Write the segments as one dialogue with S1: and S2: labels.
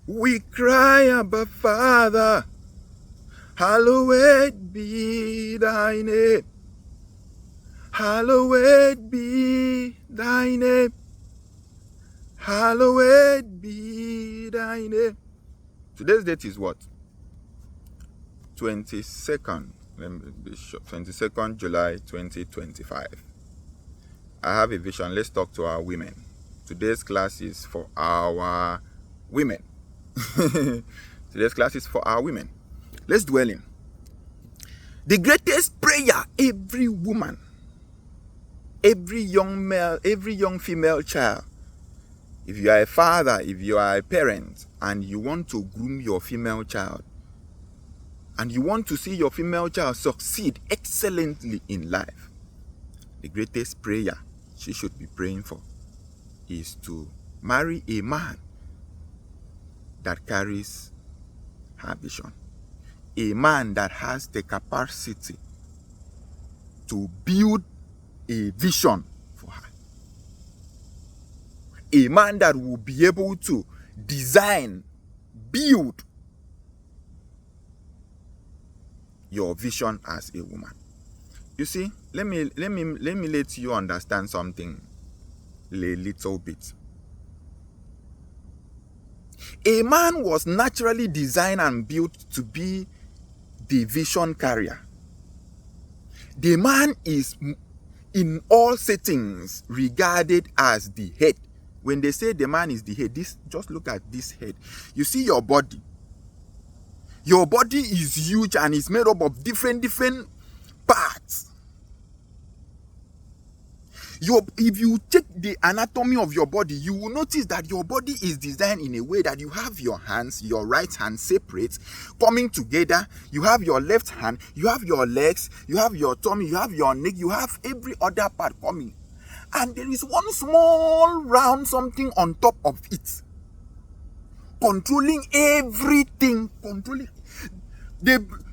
S1: We cry, Abba Father, hallowed be thy name. Hallowed be thy name. Hallowed be thy name. Today's date is what? 22nd. Let me be sure. 22nd July 2025. I have a vision. Let's talk to our women. Today's class is for our women. Today's class is for our women. Let's dwell in. The greatest prayer every woman, every young male, every young female child, if you are a father, if you are a parent, and you want to groom your female child, and you want to see your female child succeed excellently in life, the greatest prayer she should be praying for is to marry a man that carries her vision. A man that has the capacity to build a vision for her. A man that will be able to design, build your vision as a woman. You see, let me let you understand something a little bit. A man was naturally designed and built to be the vision carrier. The man is in all settings regarded as the head. When they say the man is the head, just look at this head. You see your body. Your body is huge and is made up of different parts. If you check the anatomy of your body, you will notice that your body is designed in a way that you have your hands, your right hand separate, coming together. You have your left hand, you have your legs, you have your tummy, you have your neck, you have every other part coming. And there is one small round something on top of it, controlling everything,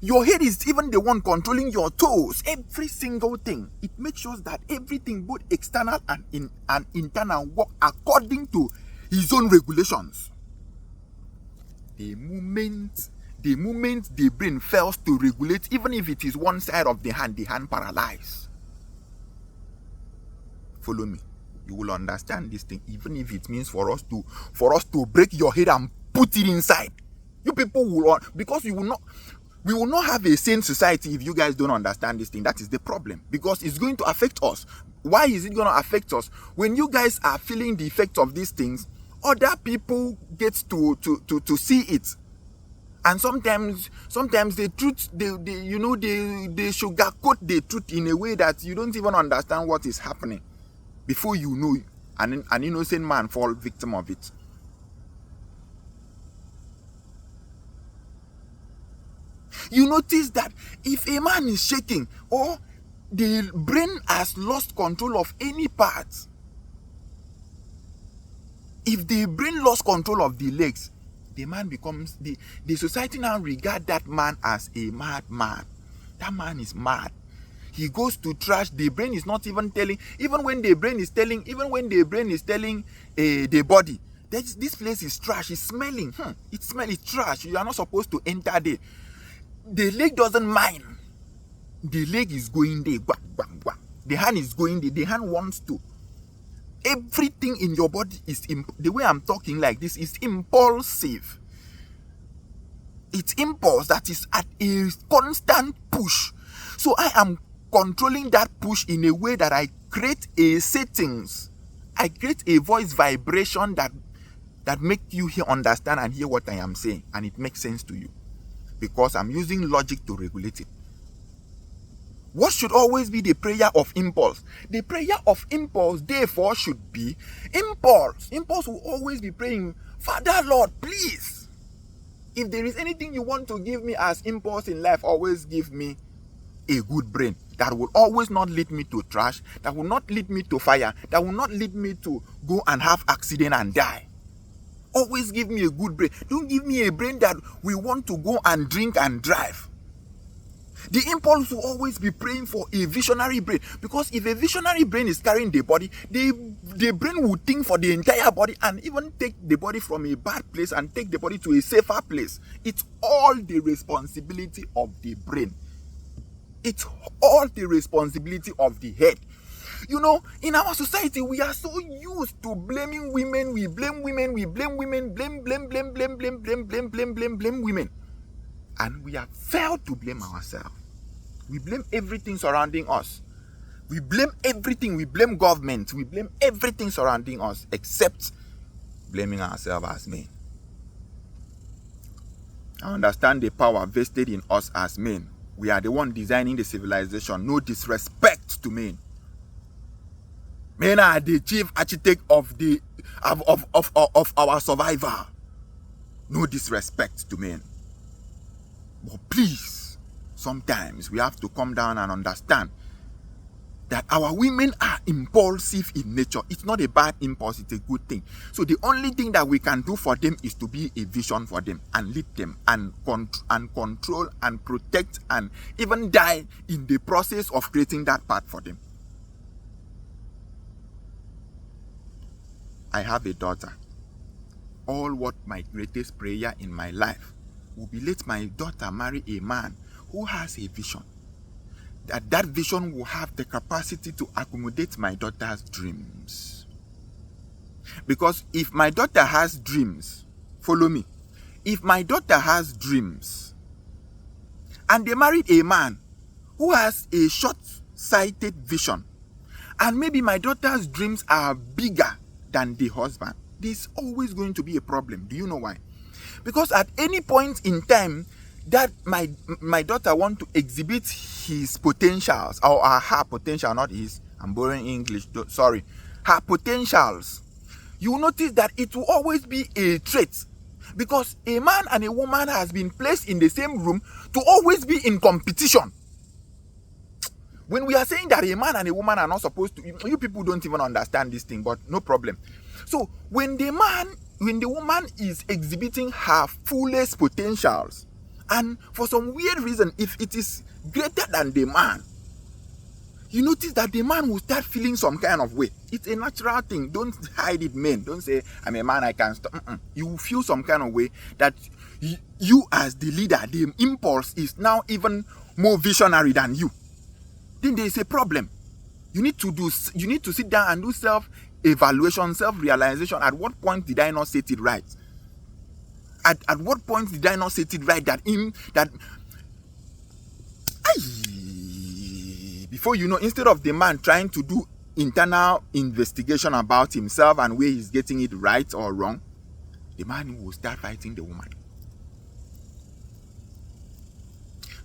S1: your head is even the one controlling your toes, every single thing. It makes sure that everything, both external and internal, work according to his own regulations. The moment the brain fails to regulate, even if it is one side of the hand paralyzes. Follow me. You will understand this thing, even if it means for us to break your head and put it inside. You people will, because we will not have a sane society if you guys don't understand this thing. That is the problem, because it's going to affect us. Why is it going to affect us? When you guys are feeling the effect of these things, other people get to see it. And sometimes the truth, they sugarcoat the truth in a way that you don't even understand what is happening. Before you know, an innocent man fall victim of it. You notice that if a man is shaking or the brain has lost control of any part, if the brain lost control of the legs, the man becomes, the society now regard that man as a madman. That man is mad. He goes to trash. The brain is not even telling, even when the brain is telling the body, this place is trash, it's smelling. It smells trash. You are not supposed to enter there. The leg doesn't mind. The leg is going there. The hand is going there. The hand wants to. Everything in your body is, the way I'm talking like this, is impulsive. It's impulse that is at a constant push. So I am controlling that push in a way that I create a settings. I create a voice vibration that make you understand and hear what I am saying, and it makes sense to you, because I'm using logic to regulate it. What should always be the prayer of impulse? The prayer of impulse, therefore, should be impulse. Impulse will always be praying, Father Lord, please, if there is anything you want to give me as impulse in life, always give me a good brain that will always not lead me to trash, that will not lead me to fire, that will not lead me to go and have accident and die. Always give me a good brain. Don't give me a brain that we want to go and drink and drive. The impulse will always be praying for a visionary brain, because if a visionary brain is carrying the body, the brain will think for the entire body and even take the body from a bad place and take the body to a safer place. It's all the responsibility of the brain. It's all the responsibility of the head. You know, in our society, we are so used to blaming women. We blame women, blame women. And we have failed to blame ourselves. We blame everything surrounding us. We blame everything. We blame government. We blame everything surrounding us except blaming ourselves as men. I understand the power vested in us as men. We are the one designing the civilization. No disrespect to men. Men are the chief architect of our survival. No disrespect to men. But please, sometimes we have to come down and understand that our women are impulsive in nature. It's not a bad impulse, it's a good thing. So the only thing that we can do for them is to be a vision for them and lead them and control and protect and even die in the process of creating that path for them. I have a daughter. All what my greatest prayer in my life will be, let my daughter marry a man who has a vision. That vision will have the capacity to accommodate my daughter's dreams. Because if my daughter has dreams, follow me. If my daughter has dreams and they married a man who has a short-sighted vision, and maybe my daughter's dreams are bigger than the husband, there's always going to be a problem. Do you know why? Because at any point in time that my daughter want to exhibit his potentials, or her potential, not his, I'm borrowing English, sorry, her potentials, you will notice that it will always be a trait. Because a man and a woman has been placed in the same room to always be in competition. When we are saying that a man and a woman are not supposed to, you people don't even understand this thing, but no problem. So when the woman is exhibiting her fullest potentials, and for some weird reason, if it is greater than the man, you notice that the man will start feeling some kind of way. It's a natural thing. Don't hide it, men. Don't say, I'm a man, I can't stop. You will feel some kind of way that you as the leader, the impulse is now even more visionary than you. Then there is a problem. You need to sit down and do self-evaluation, self-realization. At what point did I not set it right? At what point did I not set it right before you know, instead of the man trying to do internal investigation about himself and where he's getting it right or wrong, the man will start fighting the woman.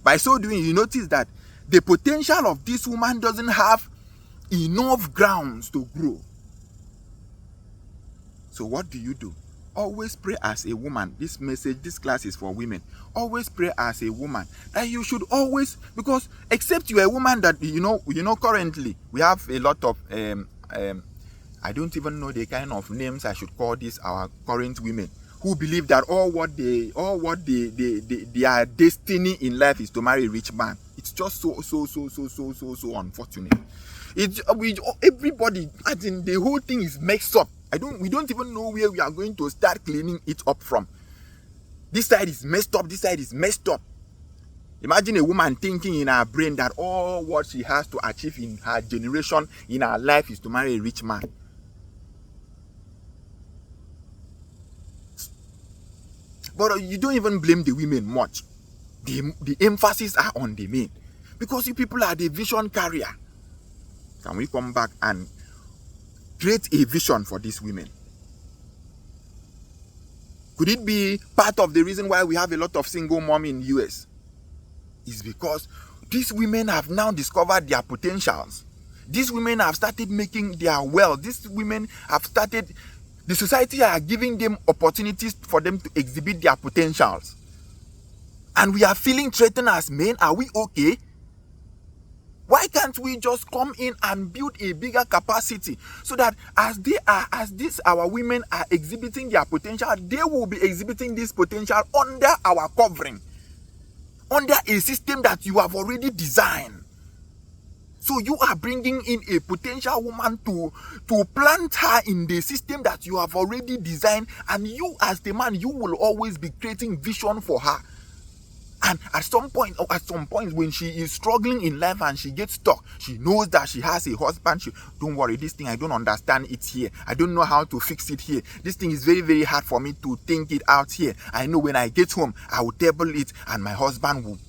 S1: By so doing, you notice that the potential of this woman doesn't have enough grounds to grow. So what do? Always pray as a woman. This class is for women. Always pray as a woman. And you should always, because except you are a woman that, you know, currently we have a lot of, I don't even know the kind of names I should call this, our current women, who believe that their destiny in life is to marry a rich man. It's just so unfortunate. Everybody, as in the whole thing is mixed up. We don't even know where we are going to start cleaning it up from. This side is messed up, this side is messed up. Imagine a woman thinking in her brain that all what she has to achieve in her generation, in her life, is to marry a rich man. But you don't even blame the women much. The emphasis are on the men. Because you people are the vision carrier. Can we come back and create a vision for these women? Could it be part of the reason why we have a lot of single mom in US? It's because these women have now discovered their potentials. These women have started making their wealth. These women have started, the society are giving them opportunities for them to exhibit their potentials. And we are feeling threatened as men. Are we okay? Why can't we just come in and build a bigger capacity so that as our women are exhibiting their potential, they will be exhibiting this potential under our covering, under a system that you have already designed. So you are bringing in a potential woman to plant her in the system that you have already designed, and you as the man, you will always be creating vision for her. And at some point when she is struggling in life and she gets stuck, she knows that she has a husband. Don't worry, this thing, I don't understand it here. I don't know how to fix it here. This thing is very, very hard for me to think it out here. I know when I get home, I will table it and my husband will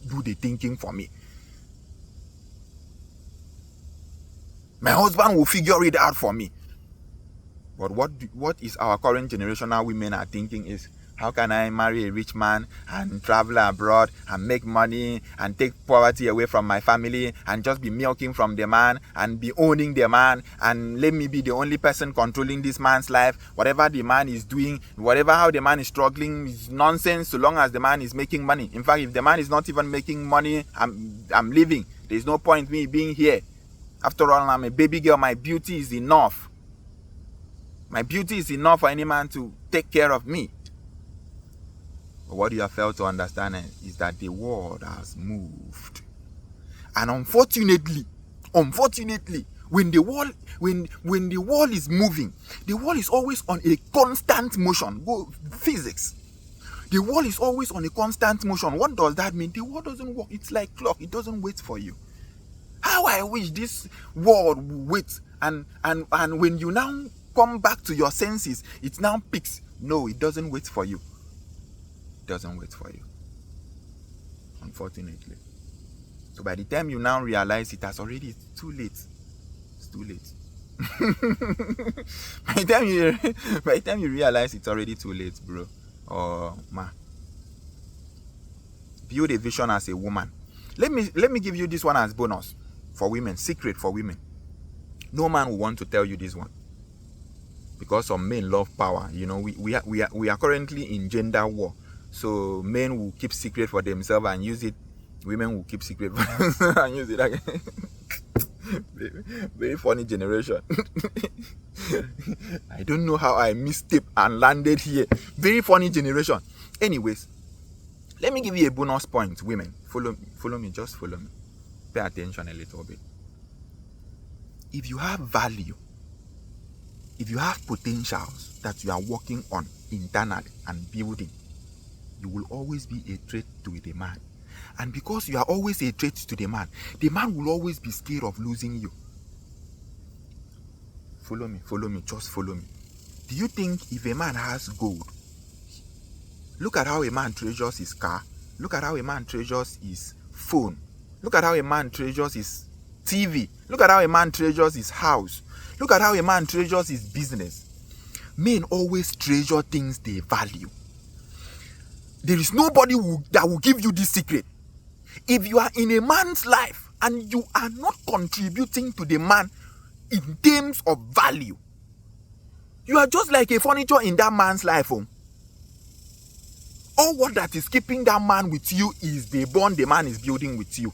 S1: do the thinking for me. My husband will figure it out for me. But what is our current generational women are thinking is, how can I marry a rich man and travel abroad and make money and take poverty away from my family and just be milking from the man and be owning the man and let me be the only person controlling this man's life? Whatever the man is doing, how the man is struggling is nonsense so long as the man is making money. In fact, if the man is not even making money, I'm leaving. There's no point me being here. After all, I'm a baby girl. My beauty is enough. My beauty is enough for any man to take care of me. But what you have failed to understand is that the world has moved. And unfortunately, when the world is moving, the world is always on a constant motion. Go physics. The world is always on a constant motion. What does that mean? The world doesn't work. It's like clock. It doesn't wait for you. How I wish this world would wait, and when you now come back to your senses, it now picks. No, it doesn't wait for you. It doesn't wait for you. Unfortunately. So by the time you now realize it has already, it's too late. It's too late. by the time you realize it's already too late, bro. Or build a vision as a woman. Let me give you this one as bonus for women, secret for women. No man will want to tell you this one, because some men love power. You know, we are currently in gender war, so men will keep secret for themselves and use it. Women will keep secret for themselves and use it again. Very funny generation. I don't know how I misstepped and landed here. Very funny generation. Anyways, let me give you a bonus point, women. Follow me, just follow me. Pay attention a little bit. If you have value, if you have potentials that you are working on internally and building, you will always be a threat to the man. And because you are always a threat to the man will always be scared of losing you. Follow me, just follow me. Do you think if a man has gold, look at how a man treasures his car, look at how a man treasures his phone, look at how a man treasures his TV, look at how a man treasures his house, look at how a man treasures his business. Men always treasure things they value. There is nobody that will give you this secret. If you are in a man's life and you are not contributing to the man in terms of value, you are just like a furniture in that man's life. All what that is keeping that man with you is the bond the man is building with you.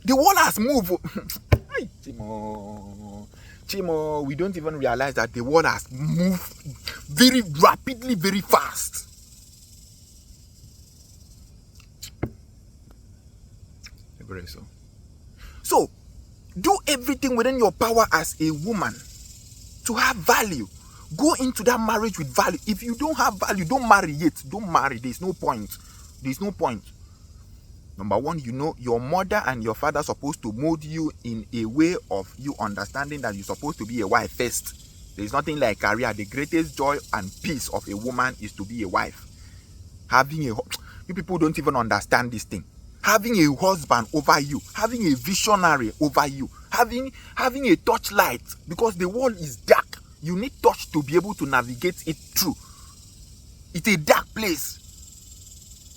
S1: The world has moved. Chimo, we don't even realize that the world has moved very rapidly, very fast. So, do everything within your power as a woman to have value. Go into that marriage with value. If you don't have value, don't marry yet. Don't marry. There's no point. Number one, you know your mother and your father are supposed to mold you in a way of you understanding that you're supposed to be a wife first. There's nothing like career. The greatest joy and peace of a woman is to be a wife. You people don't even understand this thing. Having a husband over you, having a visionary over you, having a torchlight, because the world is dark. You need touch to be able to navigate it through. It's a dark place.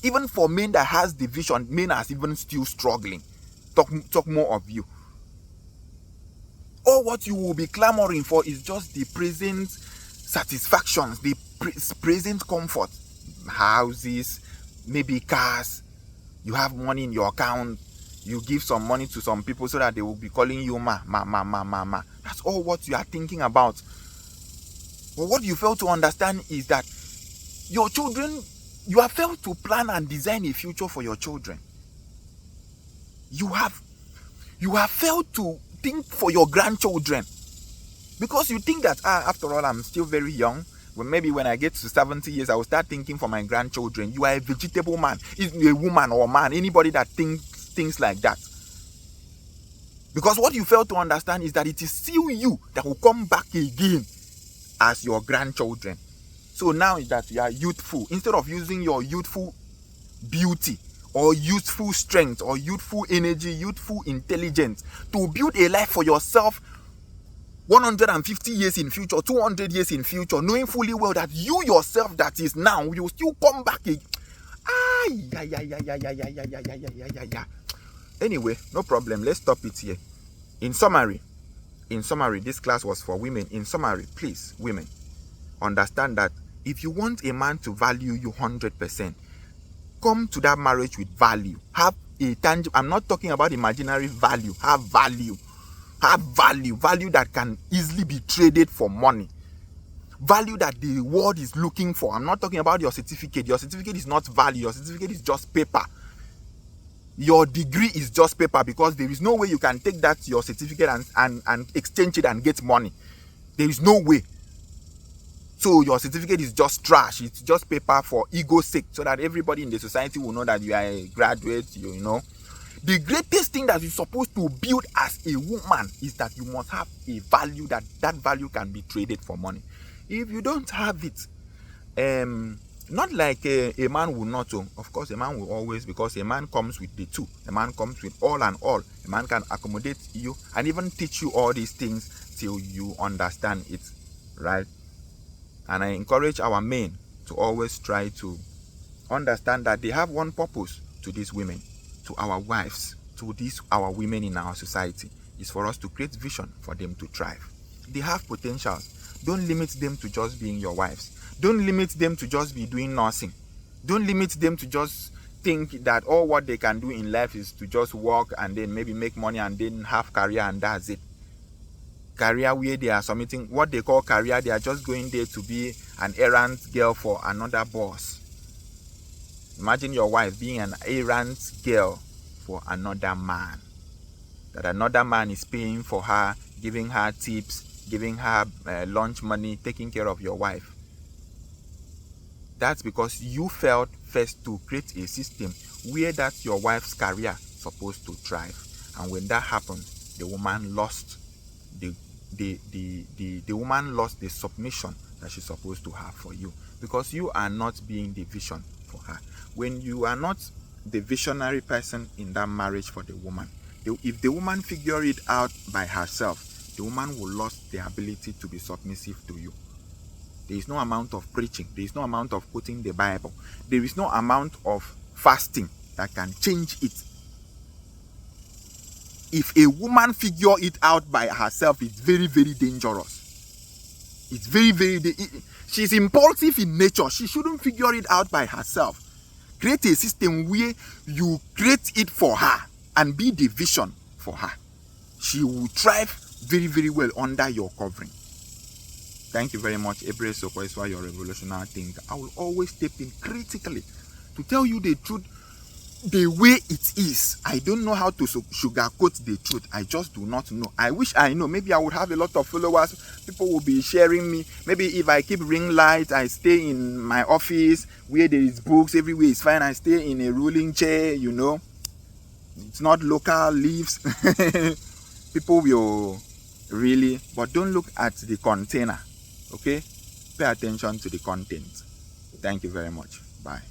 S1: Even for men that has the vision, men are even still struggling. Talk more of you. All what you will be clamoring for is just the present satisfactions, the present comfort. Houses, maybe cars. You have money in your account. You give some money to some people so that they will be calling you ma. That's all what you are thinking about. But what you fail to understand is that your children You have failed to plan and design a future for your children. You have failed to think for your grandchildren, because you think that after all, I'm still very young. Well, maybe when I get to 70 years, I will start thinking for my grandchildren. You are a vegetable man. Is a woman or man, anybody that thinks like that. Because what you fail to understand is that it is still you that will come back again as your grandchildren. So now that you are youthful, instead of using your youthful beauty or youthful strength or youthful energy, youthful intelligence to build a life for yourself 150 years in future, 200 years in future, knowing fully well that you yourself that is now, you will still come back again. Anyway, no problem. Let's stop it here. In summary, this class was for women. In summary, please, women, understand that if you want a man to value you 100%, come to that marriage with value. Have a tangible, I'm not talking about imaginary value. Have value. Have value that can easily be traded for money. Value that the world is looking for. I'm not talking about your certificate. Your certificate is not value. Your certificate is just paper. Your degree is just paper, because there is no way you can take that, your certificate, and exchange it and get money. There is no way. So your certificate is just trash. It's just paper for ego's sake, so that everybody in the society will know that you are a graduate, you know. The greatest thing that you're supposed to build as a woman is that you must have a value, that value can be traded for money. If you don't have it, not like a man will not. Of course, a man will always, because a man comes with the two. A man comes with all and all. A man can accommodate you and even teach you all these things till you understand it, right? And I encourage our men to always try to understand that they have one purpose to these women, to our wives, to these our women in our society, is for us to create vision for them to thrive. They have potentials. Don't limit them to just being your wives. Don't limit them to just be doing nursing. Don't limit them to just think that all what they can do in life is to just work and then maybe make money and then have career and that's it. Career where they are submitting what they call career, they are just going there to be an errand girl for another boss. Imagine your wife being an errand girl for another man. That another man is paying for her, giving her tips, giving her lunch money, taking care of your wife. That's because you failed first to create a system where that your wife's career is supposed to thrive. And when that happened, the woman lost the woman lost the submission that she's supposed to have for you, because you are not being the vision for her. When you are not the visionary person in that marriage for the woman, if the woman figure it out by herself, the woman will lose the ability to be submissive to you. There is no amount of preaching, there is no amount of quoting the Bible, there is no amount of fasting that can change it. If a woman figure it out by herself, it's very, very dangerous. It's very, very she's impulsive in nature. She shouldn't figure it out by herself. Create a system where you create it for her and be the vision for her. She will thrive very, very well under your covering. Thank you very much, Ebre Sokoiswa, your revolutionary thinker. I will always step in critically to tell you the truth the way it is. I don't know how to sugarcoat the truth. I just do not know. I wish I know. Maybe I would have a lot of followers. People will be sharing me. Maybe if I keep ring light, I stay in my office where there is books, everywhere is fine. I stay in a rolling chair, you know. It's not local leaves. People will really, but don't look at the container. Okay? Pay attention to the content. Thank you very much. Bye.